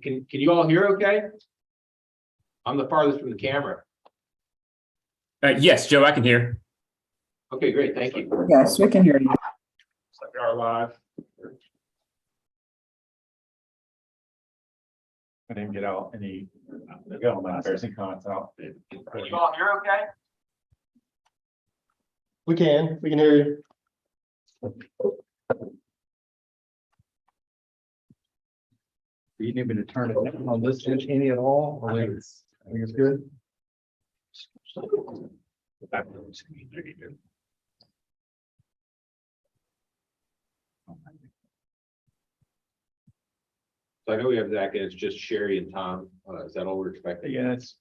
Can you all hear okay? I'm the farthest from the camera. Yes, Joe, I can hear. Okay, great, thank you. Yes, we can hear you. Looks like we are live. I didn't get out any, got all my embarrassing comments out. Can you all hear okay? We can hear you. Do you need me to turn it on this any at all? I think it's good. So I know we have Zach and it's just Sherry and Tom. Is that all we're expecting? Yeah, it's.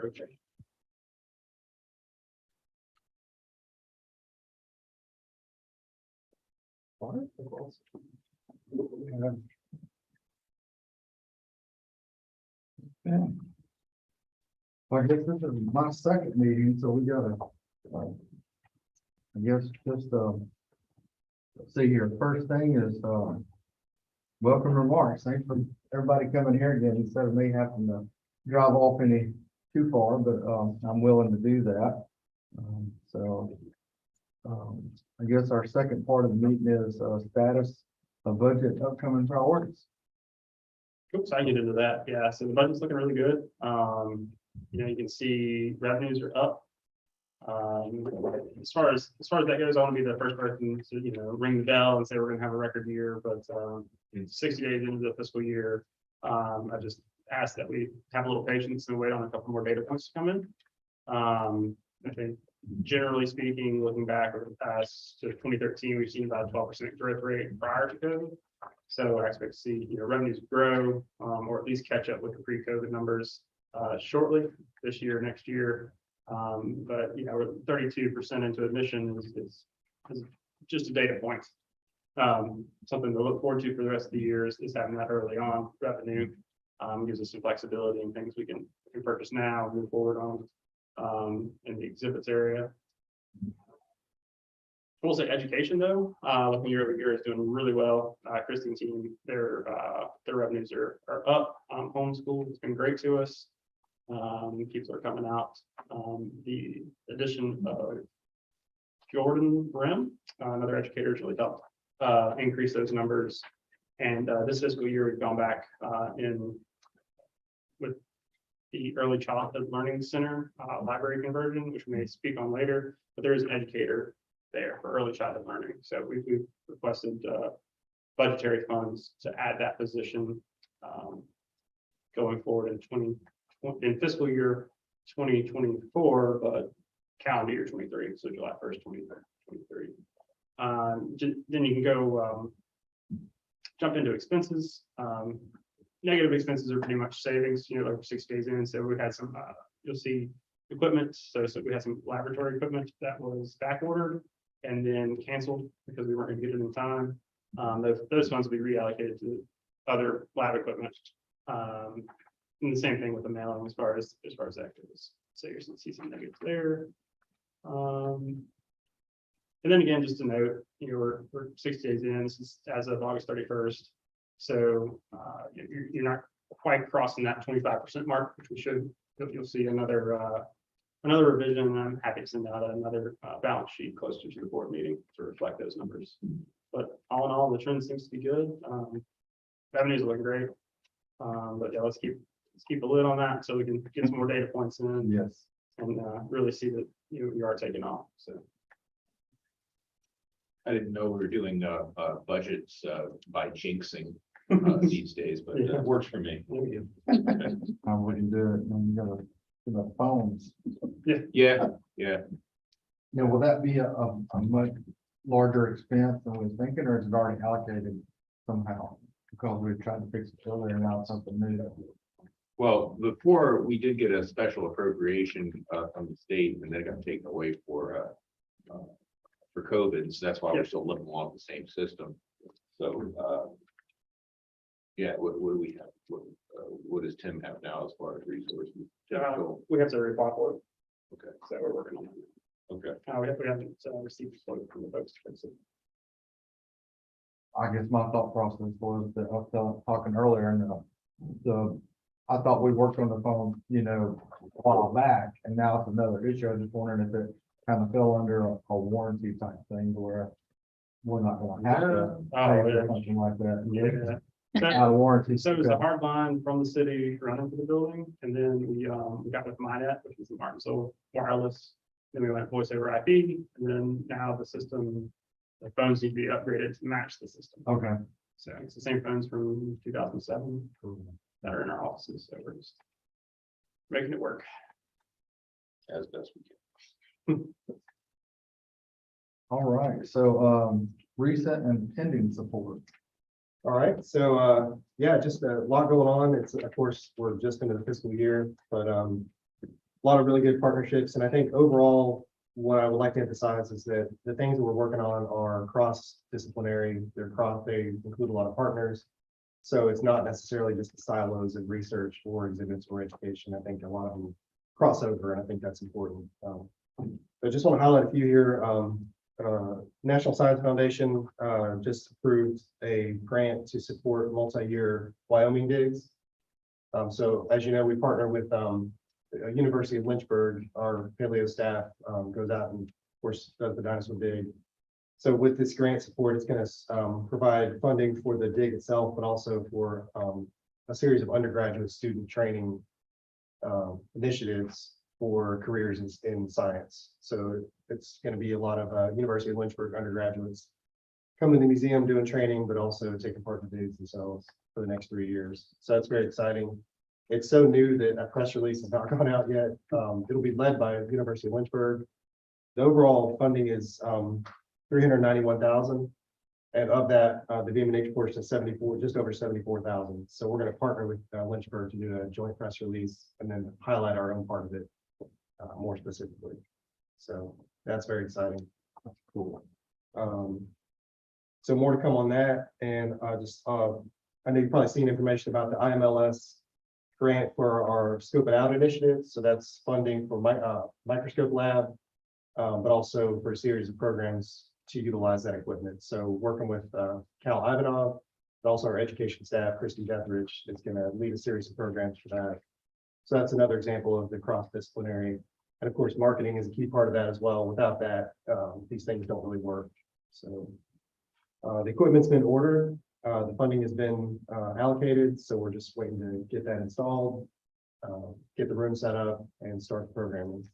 Okay. Well, I guess this is my second meeting, so we gotta, I guess, just, let's see here, first thing is, welcome remarks. Thanks for everybody coming here again, instead of me having to drive off any too far, but, I'm willing to do that. I guess our second part of the meeting is, status of budget upcoming priorities. Oops, I can get into that. Yeah, so the budget's looking really good. You can see revenues are up. As far as that goes, I want to be the first person to, ring the bell and say we're gonna have a record year, but 60 days into the fiscal year, I just ask that we have a little patience and wait on a couple more data points to come in. I think generally speaking, looking back over the past to 2013, we've seen about a 12% growth rate prior to COVID. So I expect to see revenues grow or at least catch up with the pre-COVID numbers shortly this year, next year. But we're 32% into admission is just a data point. Something to look forward to for the rest of the year is having that early on revenue. Gives us some flexibility and things we can purchase now, move forward on in the exhibits area. I will say education though, looking year over year is doing really well. Christine team, their revenues are up. Homeschool has been great to us. People are coming out. The addition of Jordan Brim, another educator, has really helped increase those numbers. And this fiscal year, we've gone back with the Early Childhood Learning Center library conversion, which we may speak on later, but there is an educator there for early childhood learning. So we've requested budgetary funds to add that position going forward in fiscal year 2024, but calendar year 23, so July 1st, 2023. Then you can go jump into expenses. Negative expenses are pretty much savings, like 6 days in. So we had some, you'll see equipment. So we had some laboratory equipment that was back ordered and then canceled because we weren't going to get it in time. Those funds will be reallocated to other lab equipment. And the same thing with the mailing as far as that goes. So you're going to see some negatives there. And then again, just to note, we're 6 days in. This is as of August 31st. So you're not quite crossing that 25% mark, which we should. You'll see another revision. I'm happy to send out another balance sheet closer to the board meeting to reflect those numbers. But all in all, the trend seems to be good. Revenues are looking great. But yeah, let's keep a lid on that so we can get some more data points in. Yes. And really see that you are taking off. So I didn't know we were doing budgets by jinxing these days, but it works for me. I wouldn't do it when you got the phones. Yeah. Will that be a much larger expense than we were thinking, or is it already allocated somehow? Because we tried to fix it earlier and now it's something new. Well, before we did get a special appropriation from the state, and then it got taken away for COVID. So that's why we're still living along the same system. So yeah, what do we have? What does Tim have now as far as resources? we have to report for it. Okay. So we're working on that. Okay. We haven't received a quote from the folks to fix it. I guess my thought process was that I was talking earlier and I thought we worked on the phone, a while back, and now it's another issue. I was just wondering if it kind of fell under a warranty type thing where we're not gonna have to Oh, pay for yeah. something like that. Yeah. So- Out of warranty. So it was a hard line from the city running to the building, and then we got with Minet, which is the Martinsville Wireless. Then we went voice over IP, and then now the system, the phones need to be upgraded to match the system. Okay. So it's the same phones from 2007 that are in our offices, so we're just making it work. As best we can. All right, so, recent and pending support. All right, so, yeah, just a lot going on. It's, of course, we're just into the fiscal year, but, a lot of really good partnerships. And I think overall, what I would like to emphasize is that the things that we're working on are cross-disciplinary. They include a lot of partners. So it's not necessarily just the silos of research or exhibits or education. I think a lot of them cross over, and I think that's important. I just want to highlight a few here. National Science Foundation just approved a grant to support multi-year Wyoming digs. So as you know, we partner with University of Lynchburg. Our paleo staff goes out and, of course, does the dinosaur dig. So with this grant support, it's going to provide funding for the dig itself, but also for a series of undergraduate student training initiatives for careers in science. So it's going to be a lot of University of Lynchburg undergraduates coming to the museum doing training, but also taking part in the digs themselves for the next 3 years. So that's very exciting. It's so new that a press release has not gone out yet. It'll be led by University of Lynchburg. The overall funding is $391,000. And of that, the VMNH portion is just over 74,000. So we're going to partner with Lynchburg to do a joint press release and then highlight our own part of it more specifically. So that's very exciting. That's cool. So more to come on that. And I know you've probably seen information about the IMLS grant for our Scope It Out initiative. So that's funding for microscope lab, but also for a series of programs to utilize that equipment. So working with Cal Ivanov, but also our education staff, Christy Deatherage, is going to lead a series of programs for that. So that's another example of the cross-disciplinary. And of course, marketing is a key part of that as well. Without that, these things don't really work. So the equipment's been ordered. The funding has been allocated. So we're just waiting to get that installed, get the room set up, and start the programming.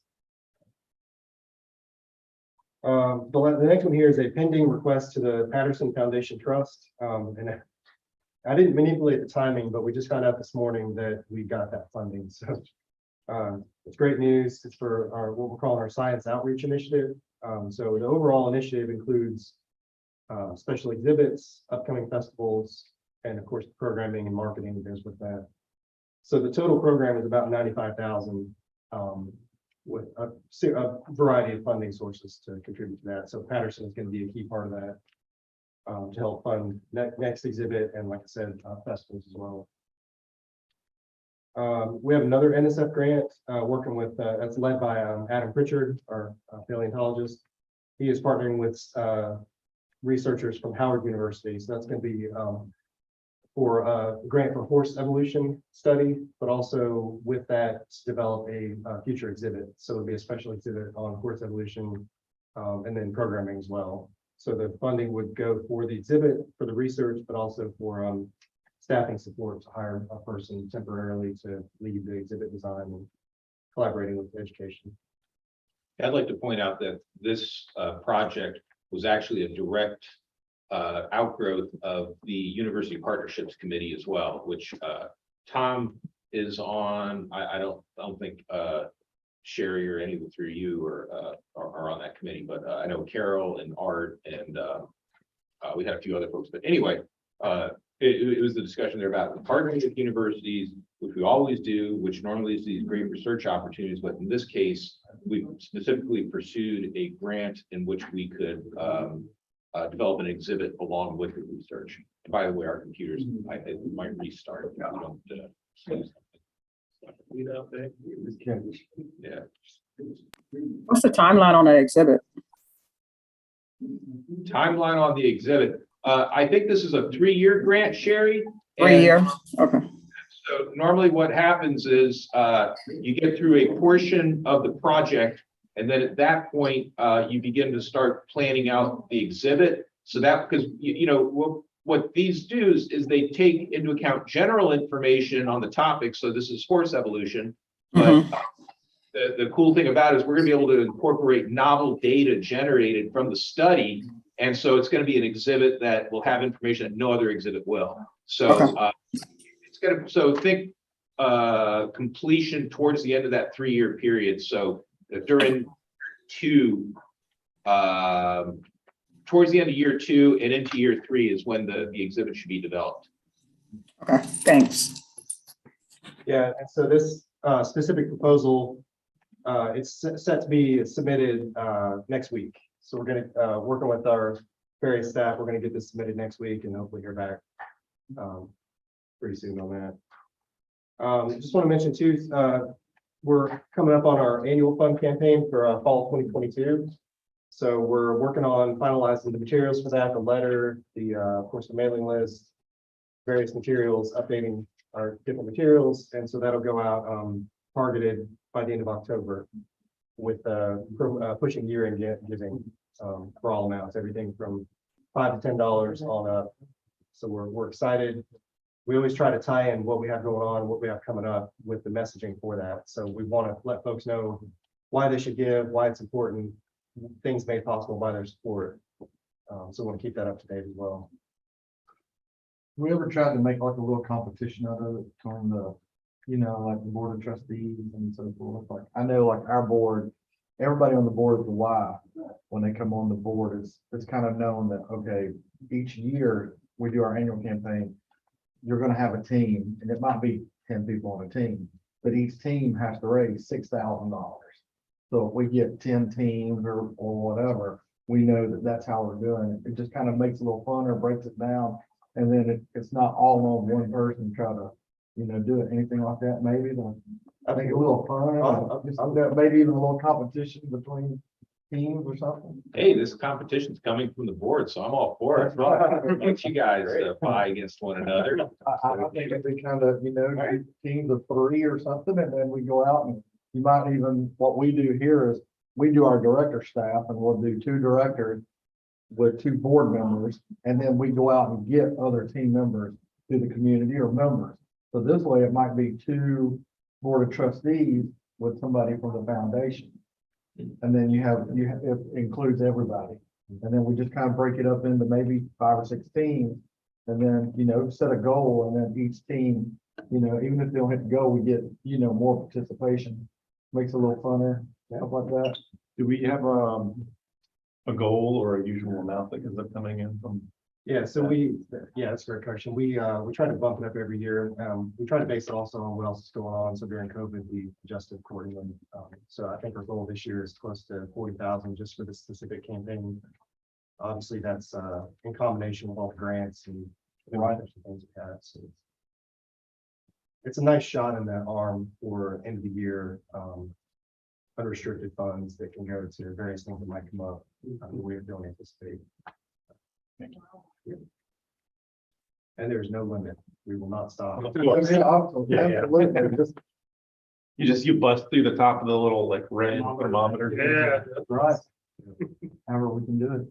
The next one here is a pending request to the Patterson Foundation Trust. And I didn't manipulate the timing, but we just found out this morning that we got that funding. So it's great news. It's for what we're calling our Science Outreach Initiative. So the overall initiative includes special exhibits, upcoming festivals, and of course, programming and marketing goes with that. So the total program is about $95,000 with a variety of funding sources to contribute to that. So Patterson is going to be a key part of that to help fund next exhibit and, like I said, festivals as well. We have another NSF grant working with that's led by Adam Pritchard, our paleontologist. He is partnering with researchers from Howard University. So that's going to be for a grant for horse evolution study, but also with that to develop a future exhibit. So it'll be a special exhibit on horse evolution and then programming as well. So the funding would go for the exhibit, for the research, but also for staffing support to hire a person temporarily to lead the exhibit design and collaborating with education. I'd like to point out that this project was actually a direct outgrowth of the University Partnerships Committee as well, which Tom is on. I don't think Sherry or any of the three of you are on that committee, but I know Carol and Art and we had a few other folks. But anyway, it was the discussion there about partnering with universities, which we always do, which normally is these great research opportunities. But in this case, we specifically pursued a grant in which we could develop an exhibit along with the research. And by the way, our computers might restart. If we don't, yeah. What's the timeline on that exhibit? Timeline on the exhibit. I think this is a 3-year grant, Sherry. 3 and year, okay, So normally what happens is, you get through a portion of the project, and then at that point, you begin to start planning out the exhibit. So that, because, what these do is they take into account general information on the topic. So this is horse evolution. But the cool thing about it is we're gonna be able to incorporate novel data generated from the study. And so it's gonna be an exhibit that will have information that no other exhibit will. So, Okay. it's gonna, so think, completion towards the end of that 3-year period. So during towards the end of year 2 and into year 3 is when the exhibit should be developed. okay, thanks. Yeah, and so this specific proposal, it's set to be submitted next week. So we're gonna, working with our various staff, we're gonna get this submitted next week and hopefully hear back pretty soon on that. Just want to mention too, we're coming up on our annual fund campaign for fall 2022. So we're working on finalizing the materials for that, the letter, of course, the mailing list, various materials, updating our different materials. And so that'll go out targeted by the end of October with pushing year-end giving for all amounts, everything from $5 to $10 on up. So we're excited. We always try to tie in what we have going on, what we have coming up with the messaging for that. So we want to let folks know why they should give, why it's important, things made possible by their support. So we want to keep that up to date as well. We ever tried to make like a little competition out of it between the, like the board of trustees and so forth? Like, I know like our board, everybody on the board of the Y, when they come on the board, it's kind of known that, okay, each year we do our annual campaign, you're gonna have a team, and it might be 10 people on a team, but each team has to raise $6,000. So if we get 10 teams or whatever, we know that that's how we're doing it. It just kind of makes it a little funner, breaks it down. And then it's not all on one person try to, do it, anything like that, maybe to make it a little fun. Maybe even a little competition between teams or something. Hey, this competition's coming from the board, so I'm all for it. Let you guys vie against one another. I think it'd be kind of, teams of 3 or something, and then we go out and you might even, what we do here is we do our director staff and we'll do 2 directors with 2 board members, and then we go out and get other team members to the community or members. So this way it might be 2 board of trustees with somebody from the foundation. And then it includes everybody. And then we just kind of break it up into maybe 5 or 6 teams. And then, set a goal, and then each team, even if they don't hit the goal, we get, more participation. Makes it a little funner, stuff like that. Do we have a goal or a usual amount that ends up coming in from? Yeah, so that's a great question. We try to bump it up every year. We try to base it also on what else is going on. So during COVID, we adjusted accordingly. So I think our goal this year is close to 40,000 just for this specific campaign. Obviously, that's in combination with all the grants and things we have. So it's a nice shot in that arm for end of the year unrestricted funds that can go to various things that might come up. We don't anticipate. And there's no limit. We will not stop. You bust through the top of the little like red thermometer. Yeah. Right. However we can do it.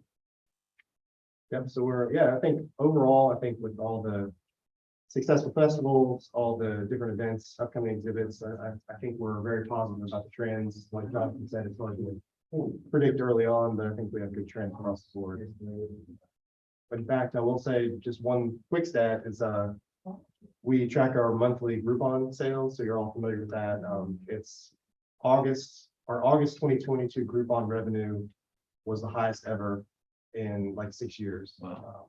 Yep, so I think overall, with all the successful festivals, all the different events, upcoming exhibits, I think we're very positive about the trends. Like Jonathan said, it's hard to predict early on, but I think we have a good trend across the board. But in fact, I will say just one quick stat is we track our monthly Groupon sales, so you're all familiar with that. It's August 2022 Groupon revenue was the highest ever in like 6 years. Wow.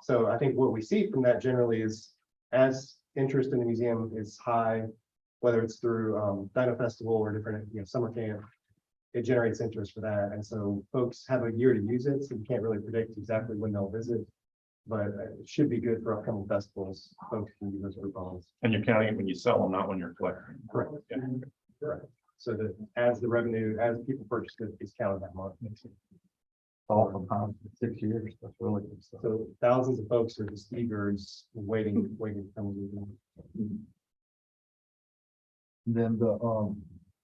So I think what we see from that generally is as interest in the museum is high, whether it's through Dino Festival or different summer camp, it generates interest for that. And so folks have a year to use it, so you can't really predict exactly when they'll visit, but it should be good for upcoming festivals. Folks can use those coupons. And you're counting it when you sell them, not when you're collecting. Correct. Yeah. Correct. So that as the revenue, as people purchase it, is counted that month. all from time, 6 years, that's really good stuff. So thousands of folks are just eager, just waiting to come to the. Then the,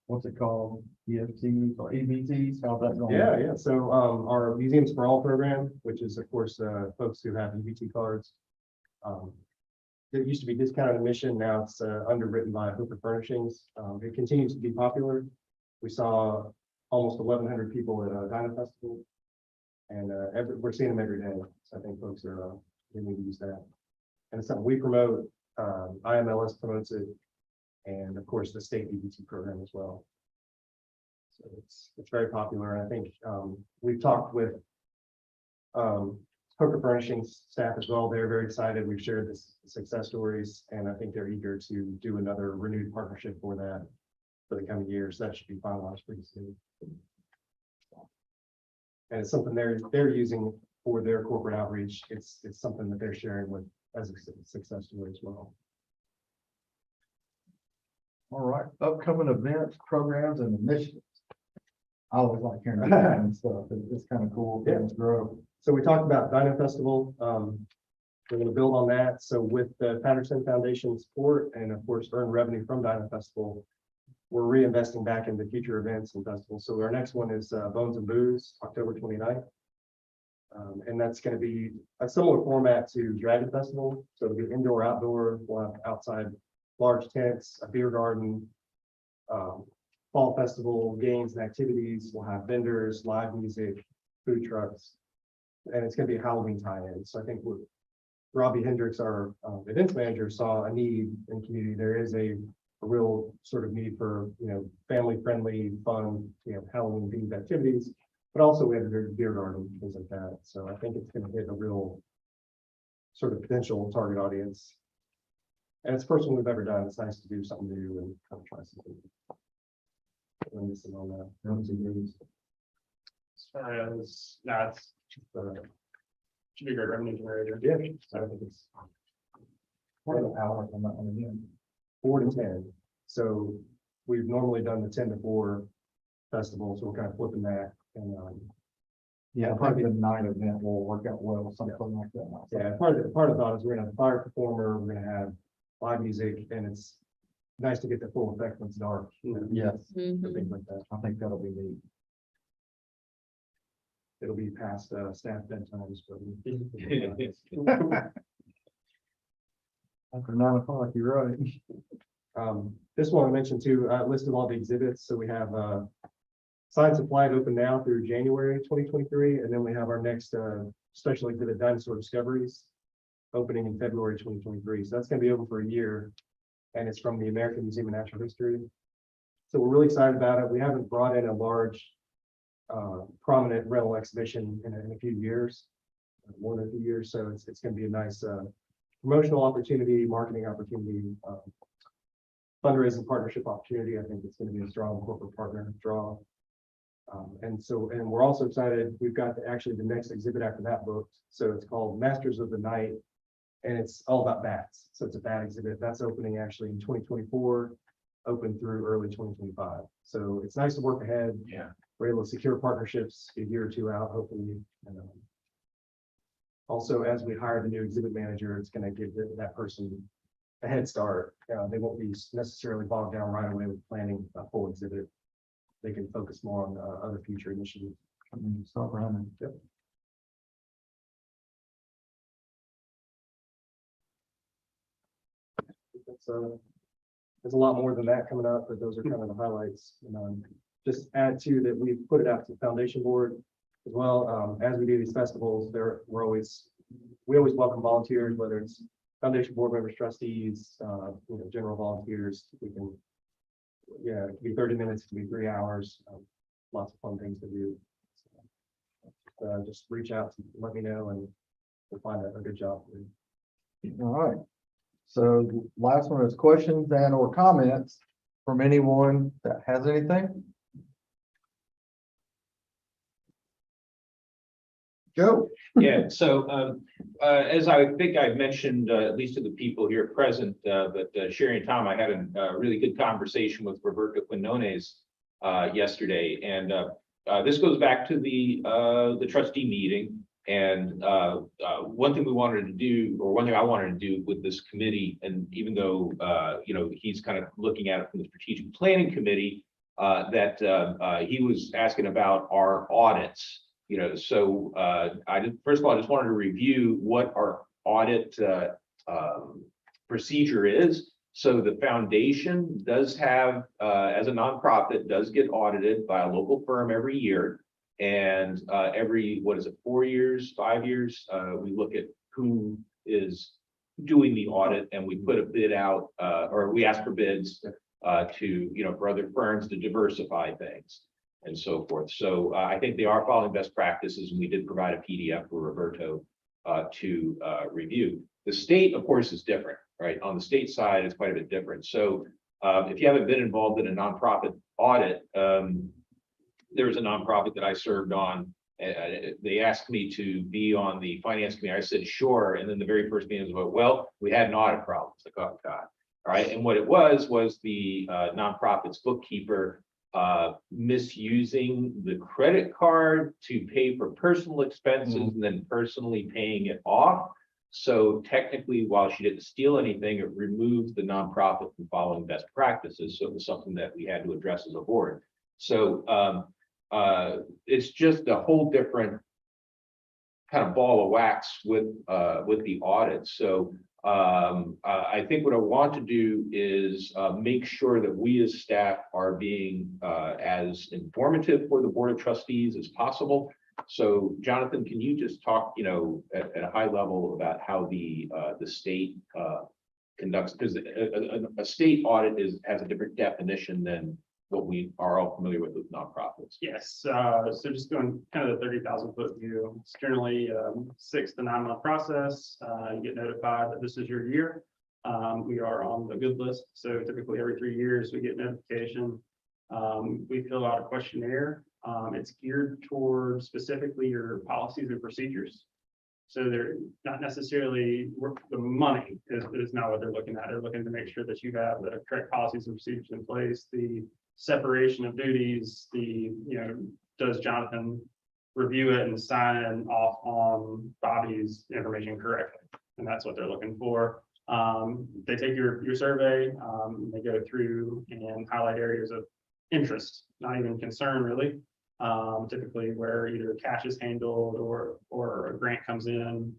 what's it called, EFTs or EBTs, how's that going? Yeah. So, our Museums for All program, which is of course, folks who have EBT cards. It used to be discounted admission, now it's, underwritten by Hooper Furnishings. It continues to be popular. We saw almost 1,100 people at, Dino Festival. And, we're seeing them every day. So I think folks are, they need to use that. And it's something we promote, IMLS promotes it. And of course, the state EBT program as well. So it's very popular. And I think, we've talked with, Hooker Furnishings staff as well. They're very excited. We've shared this success stories, and I think they're eager to do another renewed partnership for that for the coming years. That should be finalized pretty soon. And it's something they're using for their corporate outreach. It's something that they're sharing with as a success story as well. All right, upcoming events, programs and initiatives. I always like hearing that kind of stuff. It's kind of cool. Yeah. Things grow. So we talked about Dino Festival. We're going to build on that. So with the Patterson Foundation support and of course earn revenue from Dino Festival, we're reinvesting back into future events and festivals. So our next one is Bones and Booze, October 29th. And that's going to be a similar format to Dragon Festival. So it'll be indoor, outdoor, we'll have outside large tents, a beer garden, fall festival, games and activities. We'll have vendors, live music, food trucks. And it's going to be a Halloween tie-in. So I think Robbie Hendricks, our events manager, saw a need in the community. There is a real sort of need for, family-friendly, fun, Halloween themed activities, but also we have a beer garden, things like that. So I think it's going to hit a real sort of potential target audience. And it's the first one we've ever done. It's nice to do something new and kind of try something. I'm missing on that. Should be a great revenue generator. Yeah, so I think it's What are the hours on that one again? 4 to 10. So we've normally done the 10 to 4 festival, so we're kind of flipping that. And Yeah, probably the night event will work out well, something like that. yeah, part of the thought is we're gonna have a fire performer, we're gonna have live music, and it's nice to get the full effect when it's dark. Yes, For things like that. I think that'll be neat. It'll be past staff bedtimes, but. After 9 o'clock, you're right. This one I mentioned too, I listed all the exhibits. So we have Science of Flight open now through January 2023, and then we have our next special exhibit, Dinosaur Discoveries, opening in February 2023. So that's going to be open for a year, and it's from the American Museum of Natural History. So we're really excited about it. We haven't brought in a large, prominent rental exhibition in a few years, more than a few years. So it's going to be a nice promotional opportunity, marketing opportunity, fundraising partnership opportunity. I think it's going to be a strong corporate partner draw. And we're also excited. We've got actually the next exhibit after that booked. So it's called Masters of the Night, and it's all about bats. So it's a bat exhibit that's opening actually in 2024, open through early 2025. So it's nice to work ahead. Yeah. We're able to secure partnerships a year or two out, hopefully. And, also, as we hire the new exhibit manager, it's going to give that person a head start. They won't be necessarily bogged down right away with planning a full exhibit. They can focus more on other future initiatives. Stop running. Yep. There's a lot more than that coming up, but those are kind of the highlights. And, just add to that, we've put it out to the foundation board as well. As we do these festivals, we always welcome volunteers, whether it's foundation board members, trustees, general volunteers. We can, it can be 30 minutes, it can be 3 hours. Lots of fun things to do. So, just reach out, let me know, and we'll find a good job for you. All right. So last one is questions and or comments from anyone that has anything. Joe. Yeah, so as I think I mentioned, at least to the people here present, but Sherry and Tom, I had a really good conversation with Roberto Quinones yesterday, and this goes back to the trustee meeting. And one thing we wanted to do, or one thing I wanted to do with this committee, and even though, he's kind of looking at it from the strategic planning committee, that he was asking about our audits, so first of all, I just wanted to review what our audit procedure is. So the foundation does have, as a nonprofit, does get audited by a local firm every year. And every, 4 years, 5 years, we look at who is doing the audit, and we put a bid out, or we ask for bids to, for other firms to diversify things and so forth. So I think they are following best practices, and we did provide a PDF for Roberto to review. The state, of course, is different, right? On the state side, it's quite a bit different. So if you haven't been involved in a nonprofit audit, there was a nonprofit that I served on. They asked me to be on the finance committee. I said, sure. And then the very first meeting was, well, we had an audit problem. It's like, oh, God. All right. And what it was the nonprofit's bookkeeper misusing the credit card to pay for personal expenses and then personally paying it off. So technically, while she didn't steal anything, it removed the nonprofit from following best practices. So it was something that we had to address as a board. So it's just a whole different kind of ball of wax with the audit. So I think what I want to do is make sure that we as staff are being as informative for the Board of Trustees as possible. So Jonathan, can you just talk, at a high level about how the state conducts, because a state audit has a different definition than what we are all familiar with nonprofits. Yes, so just doing kind of the 30,000 foot view, it's generally 6 to 9 month process. You get notified that this is your year. We are on the good list, so typically every 3 years we get notification. We fill out a questionnaire. It's geared towards specifically your policies and procedures. So they're not necessarily the money is not what they're looking at. They're looking to make sure that you have the correct policies and procedures in place, the separation of duties, does Jonathan review it and sign off on Bobby's information correctly? And that's what they're looking for. They take your survey, they go through and highlight areas of interest, not even concern really. Typically where either cash is handled or a grant comes in,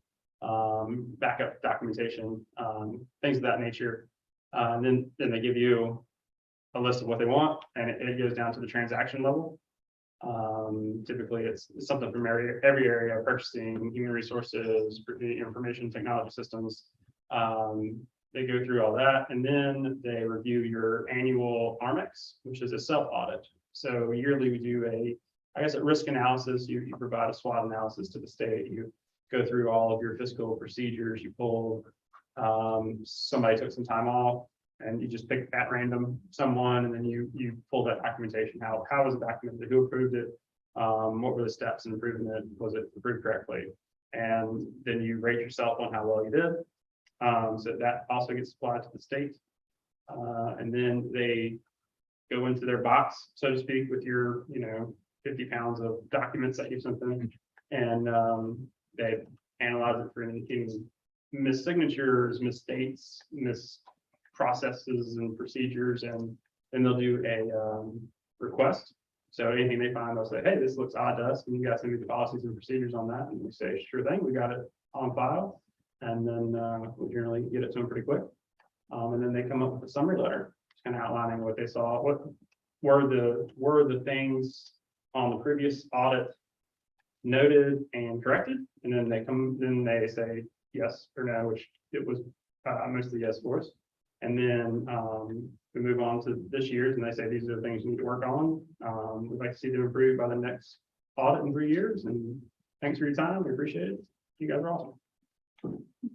backup documentation, things of that nature. Then they give you a list of what they want, and it goes down to the transaction level. Typically it's something from every area: purchasing, human resources, information technology systems. They go through all that, and then they review your annual RMEX, which is a self-audit. So yearly we do a risk analysis. You provide a SWOT analysis to the state. You go through all of your fiscal procedures. You pull, somebody took some time off, and you just pick at random someone, and then you pull that documentation. How was it documented? Who approved it? What were the steps in approving it? Was it approved correctly? And then you rate yourself on how well you did. So that also gets applied to the state. And then they go into their box, so to speak, with your 50 pounds of documents that you sent them, and they analyze it for any missignatures, misstates, processes and procedures, and then they'll do a request. So anything they find, they'll say, hey, this looks odd to us. Can you guys send me the policies and procedures on that? And we say, sure thing, we got it on file. And then we generally get it to them pretty quick. And then they come up with a summary letter, kind of outlining what they saw, what were the things on the previous audit noted and corrected. And then they say yes or no, which it was mostly yes for us. And then we move on to this year's, and they say these are the things you need to work on. We'd like to see them improved by the next audit in 3 years. And thanks for your time. We appreciate it. You guys are awesome.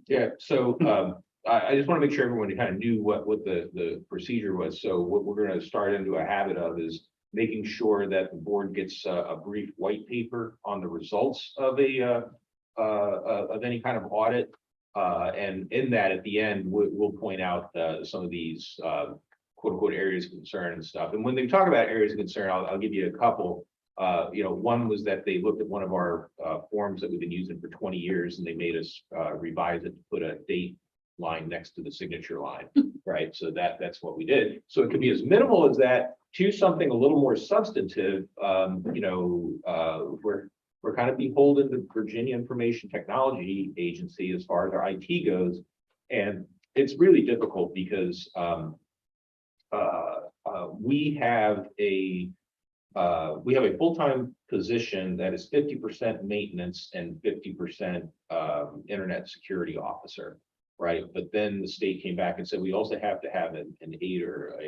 Yeah, so I just want to make sure everyone kind of knew what the procedure was. So what we're going to start into a habit of is making sure that the board gets a brief white paper on the results of any kind of audit. And in that, at the end, we'll point out some of these quote unquote areas of concern and stuff. And when they talk about areas of concern, I'll give you a couple. One was that they looked at one of our forms that we've been using for 20 years and they made us revise it to put a date line next to the signature line, right? So that's what we did. So it could be as minimal as that to something a little more substantive. We're kind of beholden to Virginia Information Technology Agency as far as our IT goes. And it's really difficult because we have a full-time position that is 50% maintenance and 50% internet security officer, right? But then the state came back and said, we also have to have an aider,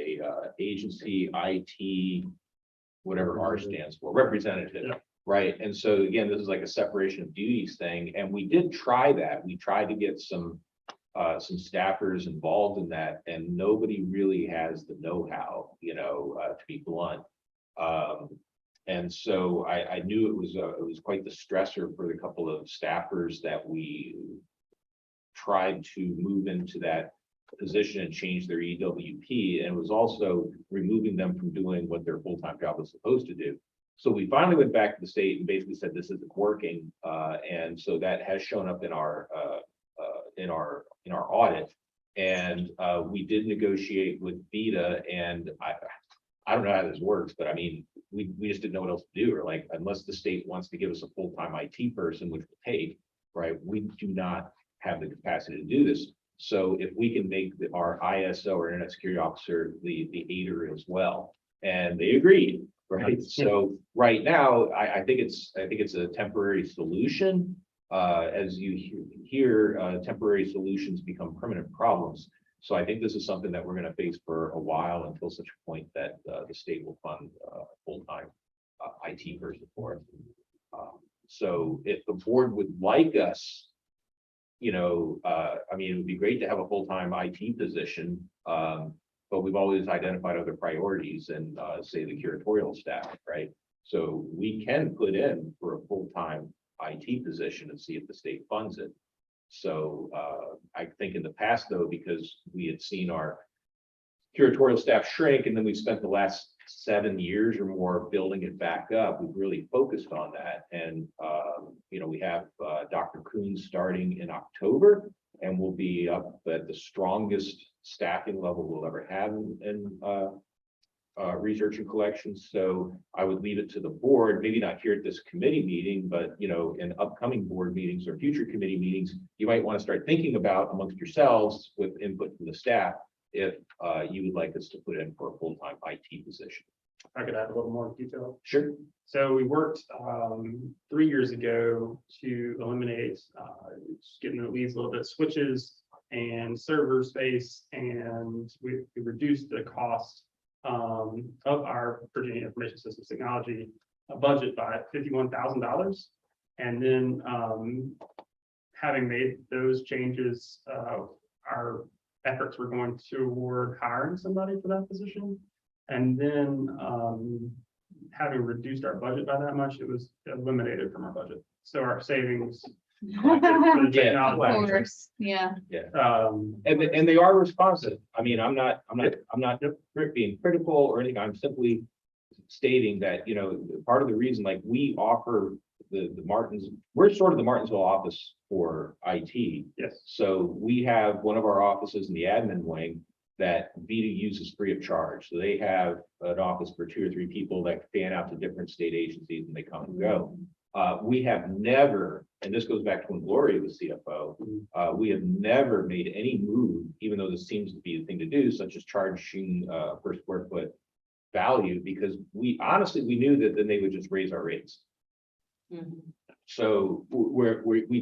agency IT, whatever R stands for, representative. Yeah. Right. And so again, this is like a separation of duties thing. And we did try that. We tried to get some staffers involved in that, and nobody really has the know-how, to be blunt. And so I knew it was quite the stressor for the couple of staffers that we tried to move into that position and change their EWP, and it was also removing them from doing what their full-time job was supposed to do. So we finally went back to the state and basically said this isn't working, and so that has shown up in our audit. And we did negotiate with VITA, and I don't know how this works, but I mean, we just didn't know what else to do, or like, unless the state wants to give us a full-time IT person, which will take, right? We do not have the capacity to do this. So if we can make our ISO or Internet Security Officer the aider as well, and they agreed, right? So right now, I think it's a temporary solution. As you hear, temporary solutions become permanent problems. So I think this is something that we're going to face for a while, until such a point that the state will fund a full-time IT person for it. So if the board would like us, I mean, it would be great to have a full-time IT position, but we've always identified other priorities and say the curatorial staff, right? So we can put in for a full-time IT position and see if the state funds it. So I think in the past, though, because we had seen our curatorial staff shrink, and then we spent the last 7 years or more building it back up, we've really focused on that. And we have Dr. Coons starting in October, and we'll be up at the strongest staffing level we'll ever have in research and collections. So I would leave it to the board, maybe not here at this committee meeting, but in upcoming board meetings or future committee meetings, you might want to start thinking about amongst yourselves with input from the staff, if you would like us to put in for a full-time IT position. I could add a little more detail. Sure. So we worked 3 years ago to eliminate, just getting the weeds a little bit, switches and server space, and we reduced the cost of our Virginia Information Systems Technology budget by $51,000. And then having made those changes, our efforts were going toward hiring somebody for that position. And then having reduced our budget by that much, it was eliminated from our budget. So our savings for the Yeah, technology, Of course, yeah. And they are responsive. I mean, I'm not being critical or anything. I'm simply stating that, part of the reason, like, we offer the Martins, we're sort of the Martinsville office for IT. yes, So we have one of our offices in the admin wing that VITA uses free of charge. So they have an office for 2 or 3 people that fan out to different state agencies, and they come and go. We have never, and this goes back to when Gloria was CFO, we have never made any move, even though this seems to be the thing to do, such as charging per square foot value, because we knew that then they would just raise our rates. So we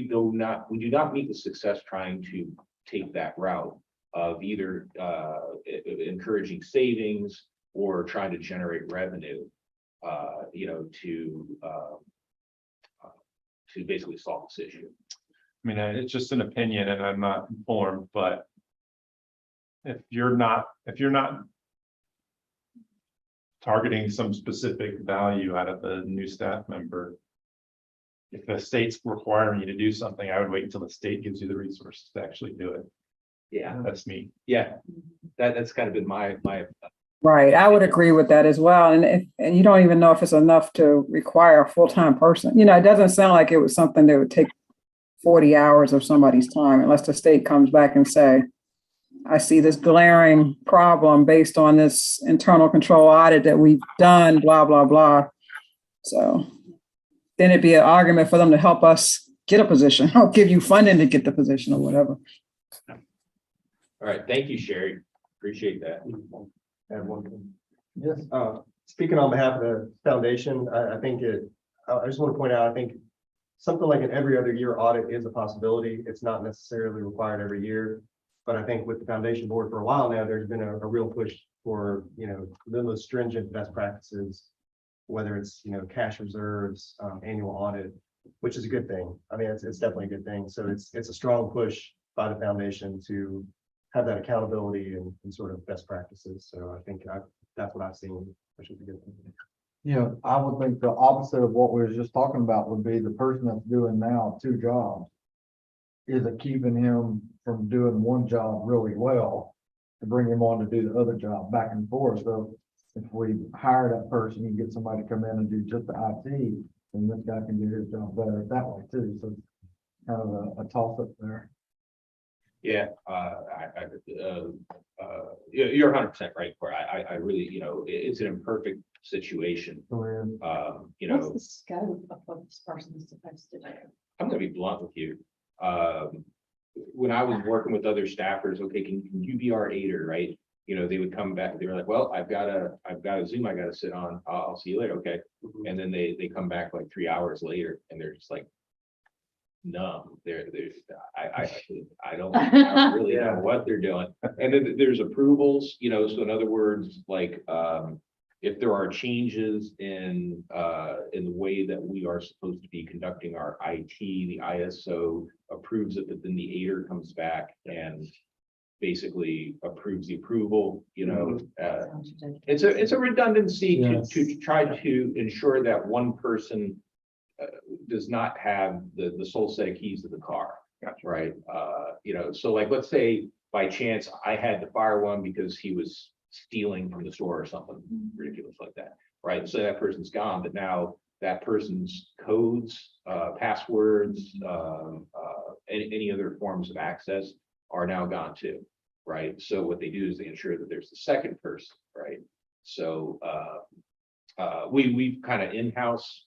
do not meet the success trying to take that route of either encouraging savings or trying to generate revenue, to basically solve this issue. I mean, it's just an opinion and I'm not informed, but if you're not targeting some specific value out of a new staff member, if the state's requiring you to do something, I would wait until the state gives you the resources to actually do it. Yeah, That's me. yeah, that's kind of been my Right, I would agree with that as well. And you don't even know if it's enough to require a full-time person. You know, it doesn't sound like it was something that would take 40 hours of somebody's time unless the state comes back and say, I see this glaring problem based on this internal control audit that we've done, blah, blah, blah. So then it'd be an argument for them to help us get a position or give you funding to get the position or whatever. All right, thank you, Sherry. Appreciate that. Add one thing. Yes. Speaking on behalf of the foundation, I think I just want to point out, I think something like an every other year audit is a possibility. It's not necessarily required every year. But I think with the foundation board for a while now, there's been a real push for, the most stringent best practices, whether it's, cash reserves, annual audit, which is a good thing. I mean, it's definitely a good thing. So it's a strong push by the foundation to have that accountability and sort of best practices. So I think that's what I've seen, which is a good thing. Yeah, I would think the opposite of what we were just talking about would be the person that's doing now 2 jobs. Is it keeping him from doing one job really well to bring him on to do the other job back and forth? So if we hire that person, you get somebody to come in and do just the IT, then this guy can do his job better that way too. So it's kind of a toss up there. Yeah, you're 100% right, Corey. I really, it's an imperfect situation. So, What's the scope of what this person is supposed to do? I'm gonna be blunt with you. When I was working with other staffers, okay, can you be our aider, right? They would come back, they were like, well, I've got a Zoom I gotta sit on. I'll see you later, okay? And then they come back like 3 hours later and they're just like numb. I don't really know what they're doing. And then there's approvals, so in other words, like, if there are changes in the way that we are supposed to be conducting our IT, the ISO approves it, but then the aider comes back and basically approves the approval, Sounds ridiculous. it's a redundancy Yes. to try to ensure that one person does not have the sole set of keys to the car. Gotcha. Right, so like, let's say by chance I had to fire one because he was stealing from the store or something ridiculous like that, right? So that person's gone, but now that person's codes, passwords, any other forms of access are now gone too, right? So what they do is they ensure that there's a second person, right? So we've kind of in-house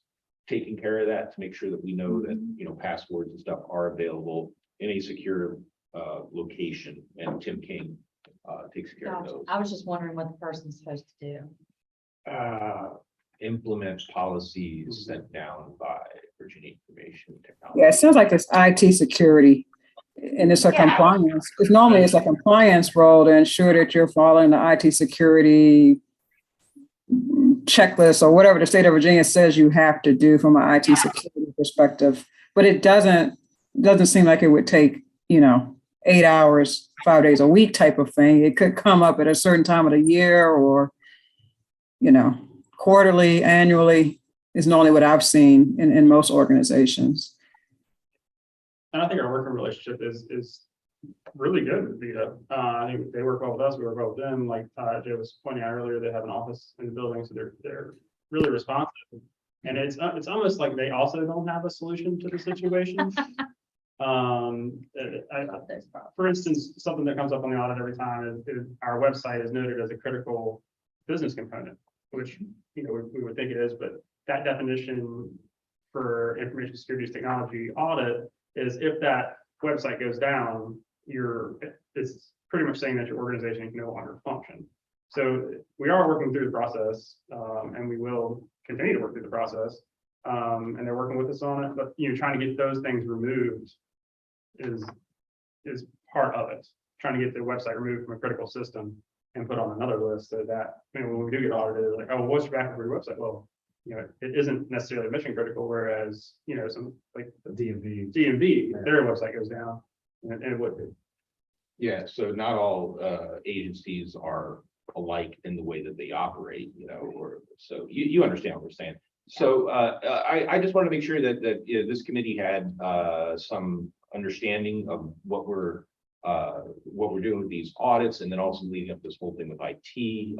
taking care of that to make sure that we know that, passwords and stuff are available in a secure location, and Tim King takes care of Gotcha. those. I was just wondering what the person's supposed to do. Implement policies sent down by Virginia Information Technology. Yeah, it sounds like it's IT security and it's a Yeah. compliance. Because normally it's a compliance role to ensure that you're following the IT security checklist or whatever the state of Virginia says you have to do from an IT security perspective. But it doesn't seem like it would take, 8 hours, 5 days a week type of thing. It could come up at a certain time of the year or, quarterly, annually is normally what I've seen in most organizations. And I think our working relationship is really good with VITA. I think they work well with us, we work well with them. Like Joe was pointing out earlier, they have an office in the building, so they're really responsive. And it's almost like they also don't have a solution to the situation. For instance, something that comes up on the audit every time is our website is noted as a critical business component, which, we would think it is, but that definition for information security technology audit is if that website goes down, it's pretty much saying that your organization can no longer function. So we are working through the process, and we will continue to work through the process. And they're working with us on it, but trying to get those things removed is part of it. Trying to get the website removed from a critical system and put on another list so that, when we do get audited, like, oh, what's your backup for your website? Well, it isn't necessarily mission critical, whereas, some like DMV, their website goes down and it would be. Yeah, so not all agencies are alike in the way that they operate, or so you understand what we're saying. So I just want to make sure that this committee had some understanding of what we're what we're doing with these audits, and then also leading up this whole thing with IT.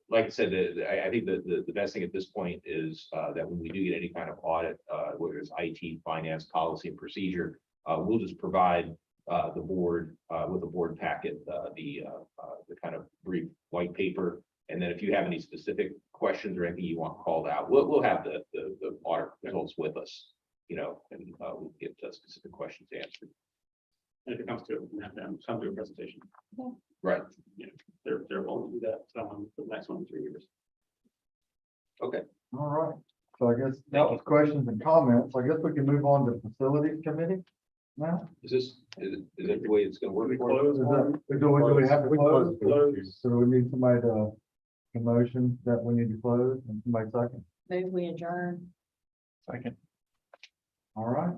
Like I said, I think the best thing at this point is that when we do get any kind of audit, whether it's IT, finance, policy, and procedure, we'll just provide the board with a board packet, the kind of brief white paper. And then if you have any specific questions or anything you want called out, we'll have the audit results with us, and we'll get specific questions answered. And if it comes to it, we can have them come to a presentation. Right. They're willing to do that for the next 1 to 3 years. Okay. All right. So I guess that was questions and comments. I guess we can move on to facilities committee now. Is that the way it's gonna work? We for us? close one. Do we have to close? Close. So we need somebody to, a motion that we need to close and somebody second. Move we adjourn. Second. All right.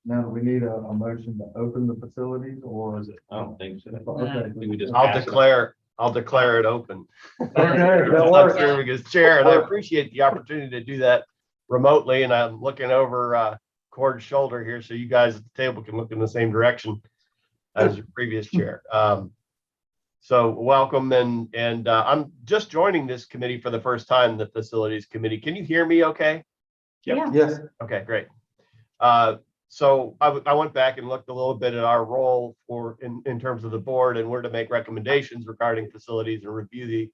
Now, do we need a motion to open the facilities or is it? I don't think so. Okay. We just I'll pass it. declare it open. Okay, that Up works. here because chair, and I appreciate the opportunity to do that remotely, and I'm looking over Cord's shoulder here, so you guys at the table can look in the same direction as your previous chair. So welcome, and I'm just joining this committee for the first time, the facilities committee. Can you hear me okay? Yeah. Yes. Okay, great. So I went back and looked a little bit at our role in terms of the board, and we're to make recommendations regarding facilities and review the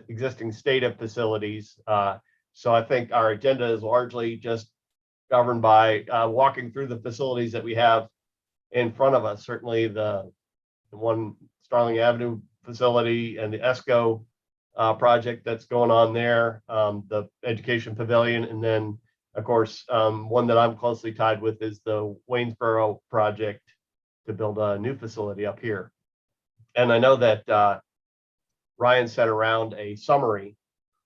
existing state of facilities. So I think our agenda is largely just governed by walking through the facilities that we have in front of us. Certainly the one Starling Avenue facility and the ESCO project that's going on there, the education pavilion, and then of course, one that I'm closely tied with is the Waynesboro project to build a new facility up here. And I know that Ryan sent around a summary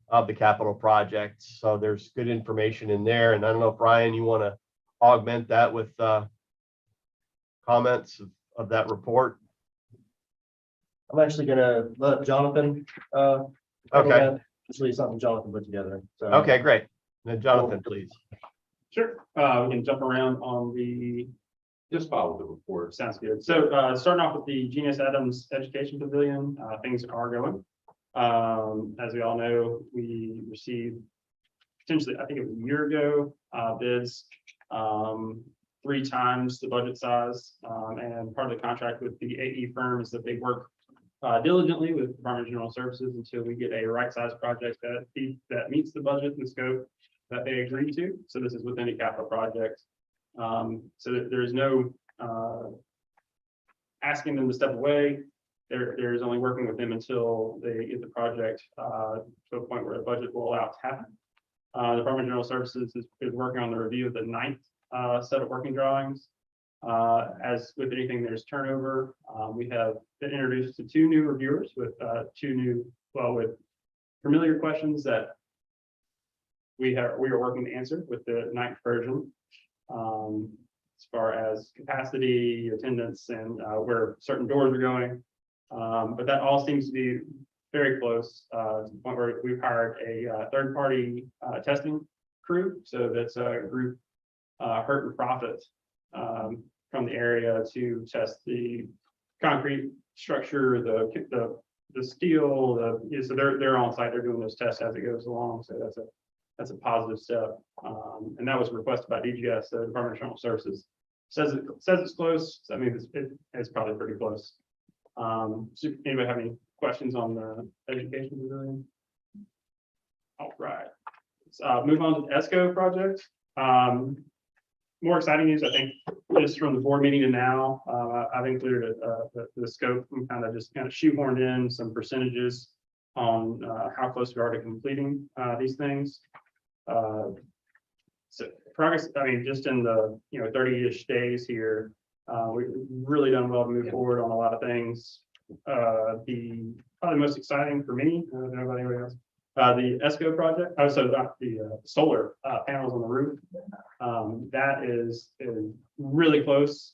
of the capital projects, so there's good information in there. And I don't know if Ryan, you want to augment that with comments of that report? I'm actually gonna let Jonathan, Okay, actually something Jonathan put together, so. okay, great. Then Jonathan, please. Sure. We can jump around on the, Just follow the report. sounds good. So starting off with the Genius Adams Education Pavilion, things are going. As we all know, we received potentially, I think it was a year ago, bids, 3 times the budget size. And part of the contract with the AE firm is that they work diligently with Department of General Services until we get a right size project that meets the budget and scope that they agreed to. So this is with any capital project. So that there's no asking them to step away. There's only working with them until they get the project to a point where the budget will allow it to happen. The Department of General Services is working on the review of the 9th set of working drawings. As with anything, there's turnover. We have been introduced to 2 new reviewers with with familiar questions that we are working to answer with the 9th version. As far as capacity, attendance, and where certain doors are going. But that all seems to be very close to the point where we've hired a third-party testing crew. So that's a group, Hurt and Profit, from the area to test the concrete structure, the steel, so they're on site. They're doing those tests as it goes along. So that's a positive step. And that was requested by DGS, the Department of General Services. Says it's close. So I mean, it's probably pretty close. So anybody have any questions on the education pavilion? All right. Let's move on to the ESCO project. More exciting news, I think, just from the board meeting to now. I've included the scope and kind of shoehorned in some percentages on how close we are to completing these things. So progress, I mean, just in the 30-ish days here, we've really done well to move forward on a lot of things. Probably the most exciting for me, I don't know about anybody else, the ESCO project, the solar panels on the roof. That is really close.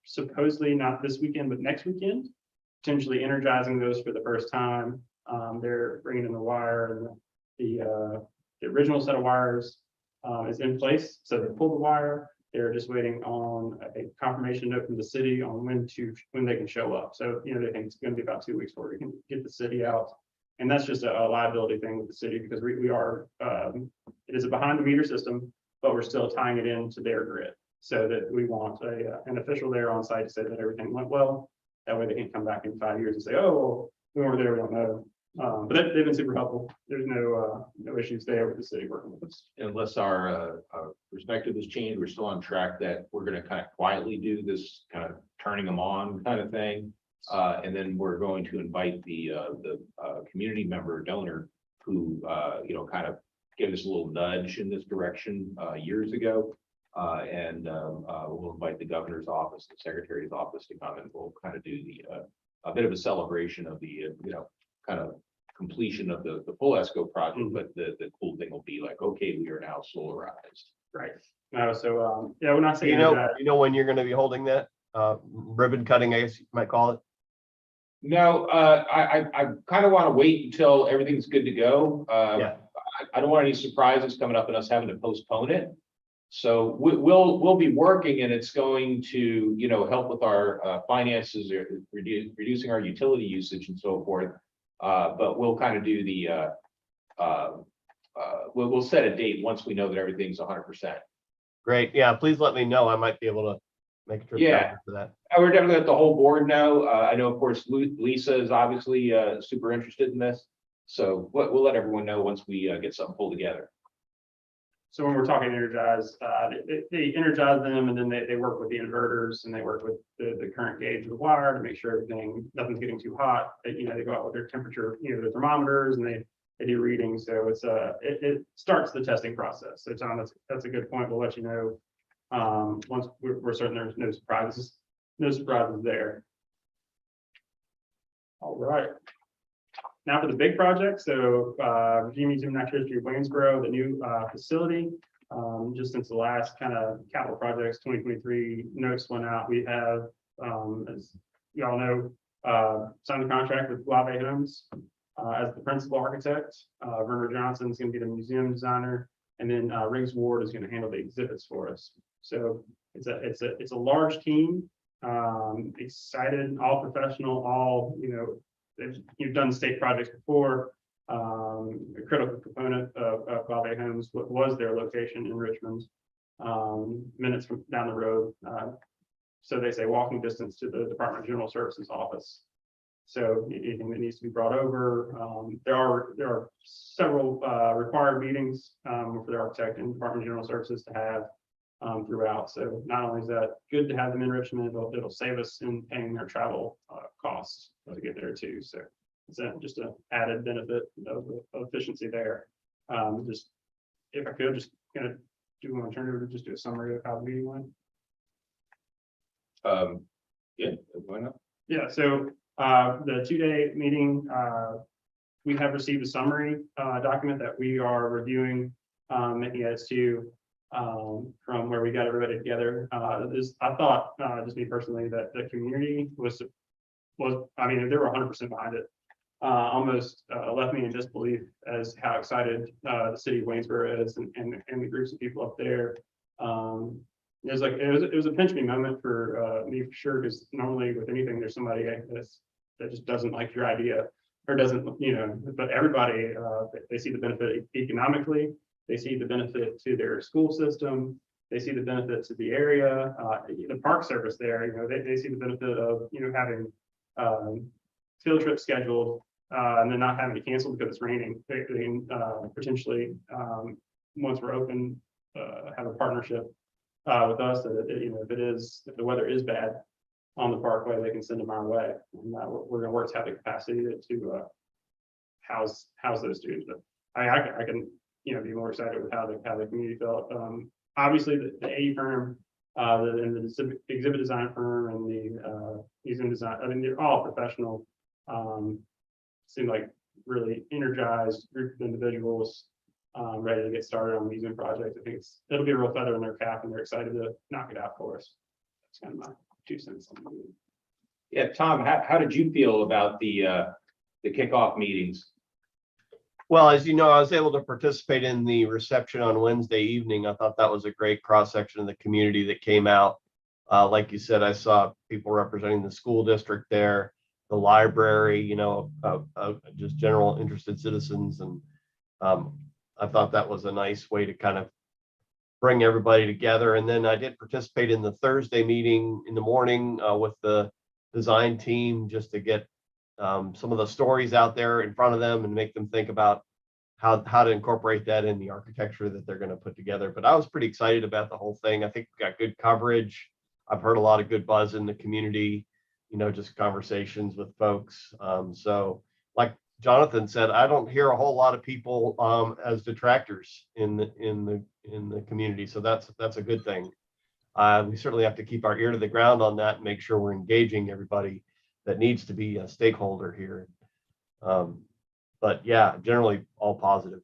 Supposedly not this weekend, but next weekend, potentially energizing those for the first time. They're bringing in the wire and the original set of wires is in place. So they pulled the wire. They're just waiting on a confirmation note from the city on when they can show up. So, you know, they think it's going to be about 2 weeks before we can get the city out. And that's just a liability thing with the city because we are, it is a behind the meter system, but we're still tying it into their grid. So that we want an official there on site to say that everything went well. That way they can come back in 5 years and say, oh, we weren't there, we don't know. But they've been super helpful. There's no issues there with the city working with us. Unless our perspective has changed, we're still on track that we're gonna kind of quietly do this kind of turning them on kind of thing. And then we're going to invite the community member donor who, you know, kind of gave us a little nudge in this direction years ago. And we'll invite the governor's office, the secretary's office to come and we'll kind of do a bit of a celebration of the, you know, kind of completion of the full ESCO project, but the cool thing will be like, okay, we are now solarized. Right. No, so, yeah, we're not Do saying you know, that. when you're gonna be holding that? Ribbon cutting, I guess you might call it. No, I kind of want to wait until everything's good to go. Yeah. I don't want any surprises coming up and us having to postpone it. So we'll be working and it's going to, you know, help with our finances, or reducing our utility usage and so forth. But we'll kind of do we'll set a date once we know that everything's 100%. Great. Yeah, please let me know. I might be able to make a trip Yeah. down for that. We're definitely let the whole board know. I know, of course, Lisa is obviously super interested in this. So we'll let everyone know once we get something pulled together. So when we're talking energize, they energize them and then they work with the inverters and they work with the current gauge of the wire to make sure nothing's getting too hot. You know, they go out with their temperature, you know, their thermometers and they do readings. So it starts the testing process. So Tom, that's a good point. We'll let you know once we're certain there's no surprises there. All right. Now for the big project, so Virginia Museum of Natural History of Waynesboro, the new facility. Just since the last kind of capital projects 2023 notice went out, we have, as you all know, signed a contract with Guave Homes as the principal architect. Werner Johnson is going to be the museum designer, and then Riggs Ward is going to handle the exhibits for us. So it's a large team, excited, all professional, all, you know. You've done state projects before. A critical component of Guave Homes was their location in Richmond, minutes from down the road. So they say walking distance to the Department of General Services office. So anything that needs to be brought over, there are several required meetings for the architect and Department of General Services to have throughout. So not only is that good to have them in Richmond, it'll save us in paying their travel costs to get there too. So it's just an added benefit of efficiency there. Just if I could, just kind of want to turn it over to just do a summary of how the meeting went. Yeah, why not? Yeah, so the 2-day meeting, we have received a summary document that we are reviewing, making edits to from where we got everybody together. I thought, just me personally, that the community was, I mean, they were 100% behind it. Almost left me in disbelief as how excited the city of Waynesboro is and the groups of people up there. It was a pinch me moment for me for sure, because normally with anything there's somebody that just doesn't like your idea or doesn't, you know, but everybody they see the benefit economically, they see the benefit to their school system, they see the benefit to the area, the park service there, you know, they see the benefit of, you know, having field trips scheduled and then not having to cancel because it's raining. They can potentially once we're open have a partnership with us that, you know, if the weather is bad on the parkway, they can send them our way. And we're going to work to have the capacity to house those students. But I can, you know, be more excited with how the community felt. Obviously, the AE firm, and the exhibit design firm, and the museum design. I mean, they're all professional. Seem like really energized group of individuals. Ready to get started on the museum project. I think it'll be a real feather in their cap, and they're excited to knock it out for us. That's kind of my 2 cents. Yeah, Tom, how did you feel about the kickoff meetings? Well, as you know, I was able to participate in the reception on Wednesday evening. I thought that was a great cross-section of the community that came out. Like you said, I saw people representing the school district there, the library, just general interested citizens. And I thought that was a nice way to kind of bring everybody together. And then I did participate in the Thursday meeting in the morning with the design team, just to get some of the stories out there in front of them and make them think about how to incorporate that in the architecture that they're going to put together. But I was pretty excited about the whole thing. I think we got good coverage. I've heard a lot of good buzz in the community, just conversations with folks. So like Jonathan said, I don't hear a whole lot of people as detractors in the community. So that's a good thing. We certainly have to keep our ear to the ground on that and make sure we're engaging everybody that needs to be a stakeholder here. But yeah, generally all positive.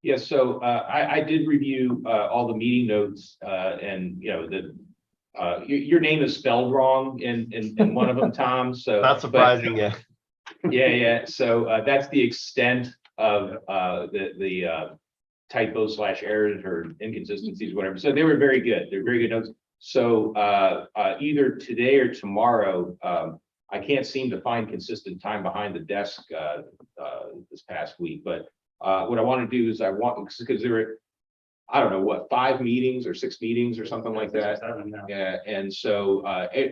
Yeah, so I did review all the meeting notes and your name is spelled wrong in one of them, Tom. So Not surprising, yeah. Yeah. So that's the extent of the typos / errors or inconsistencies, whatever. So they were very good. They're very good notes. So either today or tomorrow, I can't seem to find consistent time behind the desk this past week. But what I want to do is because there were, I don't know what, 5 meetings or 6 meetings or something like that. 7 now. Yeah, and so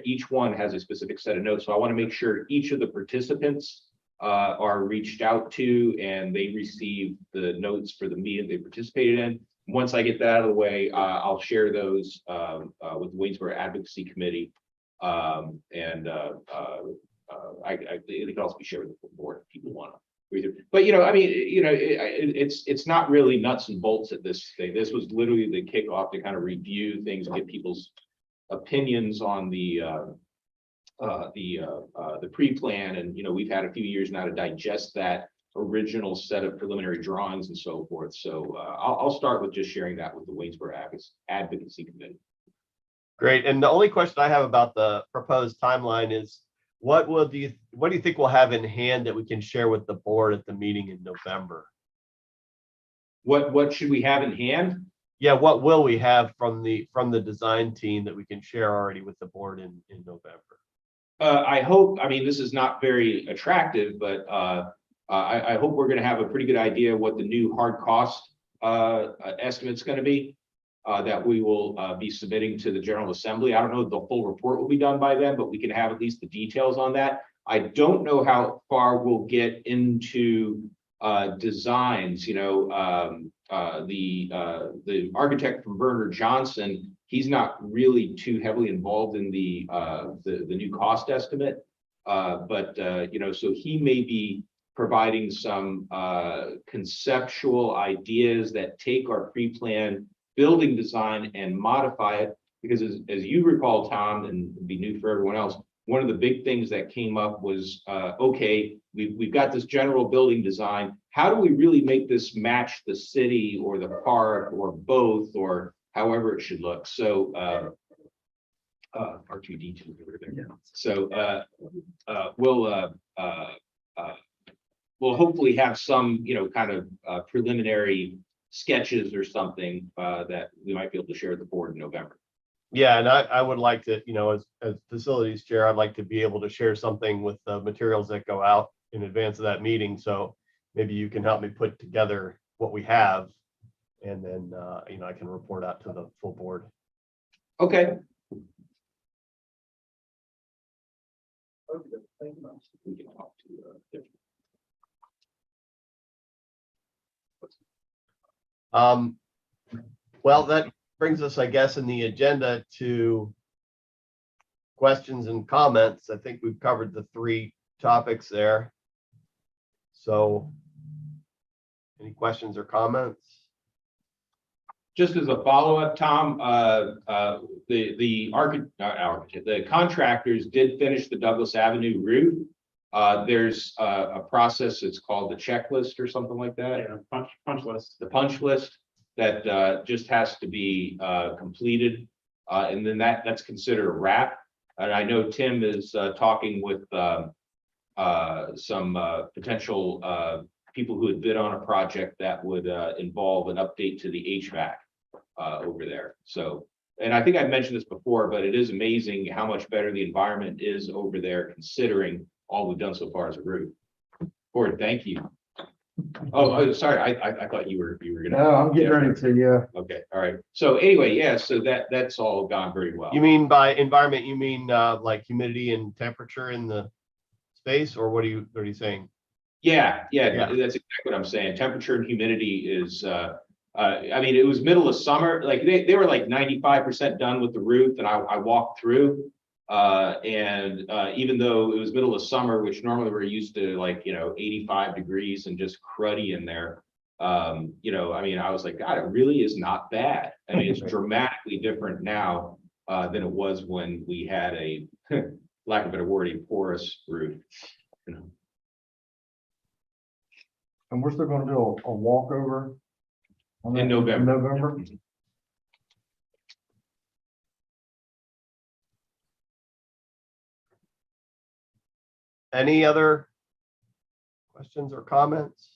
each one has a specific set of notes. So I want to make sure each of the participants are reached out to and they receive the notes for the meeting they participated in. Once I get that out of the way, I'll share those with the Waynesboro Advocacy Committee. It can also be shared with the board if people want to. But it's not really nuts and bolts at this thing. This was literally the kickoff to kind of review things and get people's opinions on the pre-plan. And we've had a few years now to digest that original set of preliminary drawings and so forth. So I'll start with just sharing that with the Waynesboro Advocacy Committee. Great. And the only question I have about the proposed timeline is what do you think we'll have in hand that we can share with the board at the meeting in November? What should we have in hand? Yeah, what will we have from the design team that we can share already with the board in November? I hope, this is not very attractive, but I hope we're going to have a pretty good idea what the new hard cost estimate's going to be that we will be submitting to the General Assembly. I don't know if the full report will be done by then, but we can have at least the details on that. I don't know how far we'll get into designs. The architect from Werner Johnson, he's not really too heavily involved in the new cost estimate, but so he may be providing some conceptual ideas that take our pre-plan building design and modify it. Because as you recall, Tom, and it'd be new for everyone else, one of the big things that came up was, okay, we've got this general building design. How do we really make this match the city or the park or both, or however it should look? So R2D2 over there. Yeah. So we'll hopefully have some kind of preliminary sketches or something that we might be able to share with the board in November. Yeah, and I would like to, as facilities chair, I'd like to be able to share something with the materials that go out in advance of that meeting. So maybe you can help me put together what we have, and then I can report out to the full board. Okay. We can talk to Well, that brings us, I guess, in the agenda to questions and comments. I think we've covered the 3 topics there. So any questions or comments? Just as a follow-up, Tom, the contractors did finish the Douglas Avenue roof. There's a process, it's called the checklist or something like that. Yeah, punch list. The punch list that just has to be completed. And then that's considered a wrap. And I know Tim is talking with some potential people who had bid on a project that would involve an update to the HVAC over there. So, and I think I mentioned this before, but it is amazing how much better the environment is over there considering all we've done so far as a roof. Gordon, thank you. Oh, sorry, I thought you were gonna. No, I'm getting ready to, yeah. Okay, all right. So anyway, yeah, so that's all gone very well. You mean by environment, you mean like humidity and temperature in the space, or what are you saying? Yeah, Yeah. that's exactly what I'm saying. Temperature and humidity is, I mean, it was middle of summer, like they were like 95% done with the roof and I walked through. Even though it was middle of summer, which normally we're used to like, 85 degrees and just cruddy in there. I mean, I was like, God, it really is not bad. I mean, it's dramatically different now than it was when we had a, lack of a better word, a porous roof. And we're still gonna do a walkover. on that In November. November. Any other questions or comments?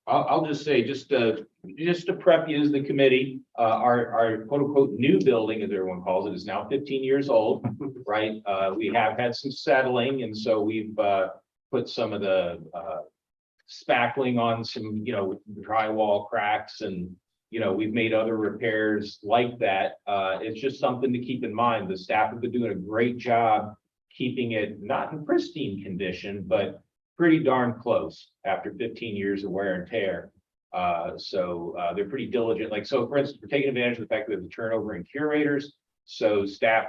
I'll just say, just to prep you as the committee, our quote unquote new building, as everyone calls it, is now 15 years old, right? We have had some settling, and so we've put some of the spackling on some, drywall cracks, and we've made other repairs like that. It's just something to keep in mind. The staff have been doing a great job keeping it not in pristine condition, but pretty darn close after 15 years of wear and tear. So they're pretty diligent. Like, so for instance, we're taking advantage of the fact that we have the turnover in curators. So staff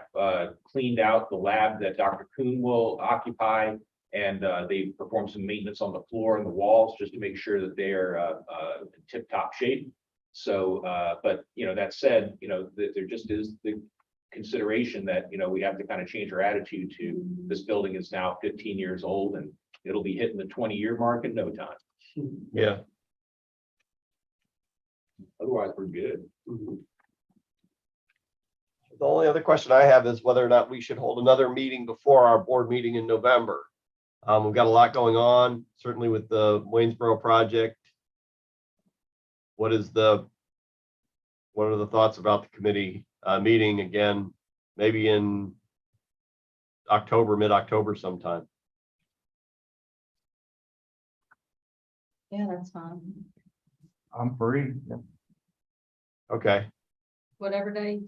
cleaned out the lab that Dr. Kuhn will occupy, and they performed some maintenance on the floor and the walls just to make sure that they're in tip-top shape. So, but that said, there just is the consideration that we have to kind of change our attitude to this building is now 15 years old and it'll be hitting the 20-year mark in no time. Yeah. Otherwise, we're good. The only other question I have is whether or not we should hold another meeting before our board meeting in November. We've got a lot going on, certainly with the Waynesboro project. What are the thoughts about the committee meeting again, maybe in October, mid-October sometime? Yeah, that's fine. I'm free. Okay. Whatever day.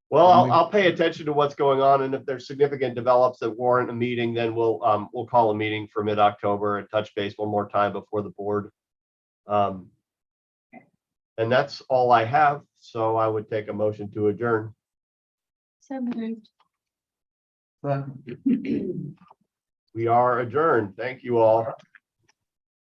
Well, I'll pay attention to what's going on, and if there's significant develops that warrant a meeting, then we'll call a meeting for mid-October and touch base one more time before the board. And that's all I have. So I would take a motion to adjourn. So moved. So, We are adjourned. Thank you all.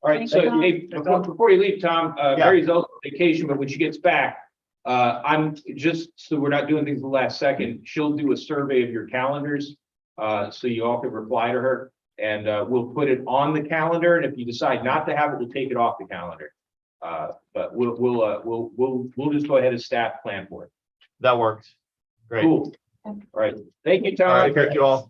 All right, so Thank you. hey, before you leave, Tom, Mary's also on vacation, but when she gets back, I'm just, so we're not doing things the last second, she'll do a survey of your calendars. So you all can reply to her, and we'll put it on the calendar, and if you decide not to have it, we'll take it off the calendar. But we'll just go ahead and staff plan for it. That works. Great. Cool. All right, thank you, Tom. All right, thank you all.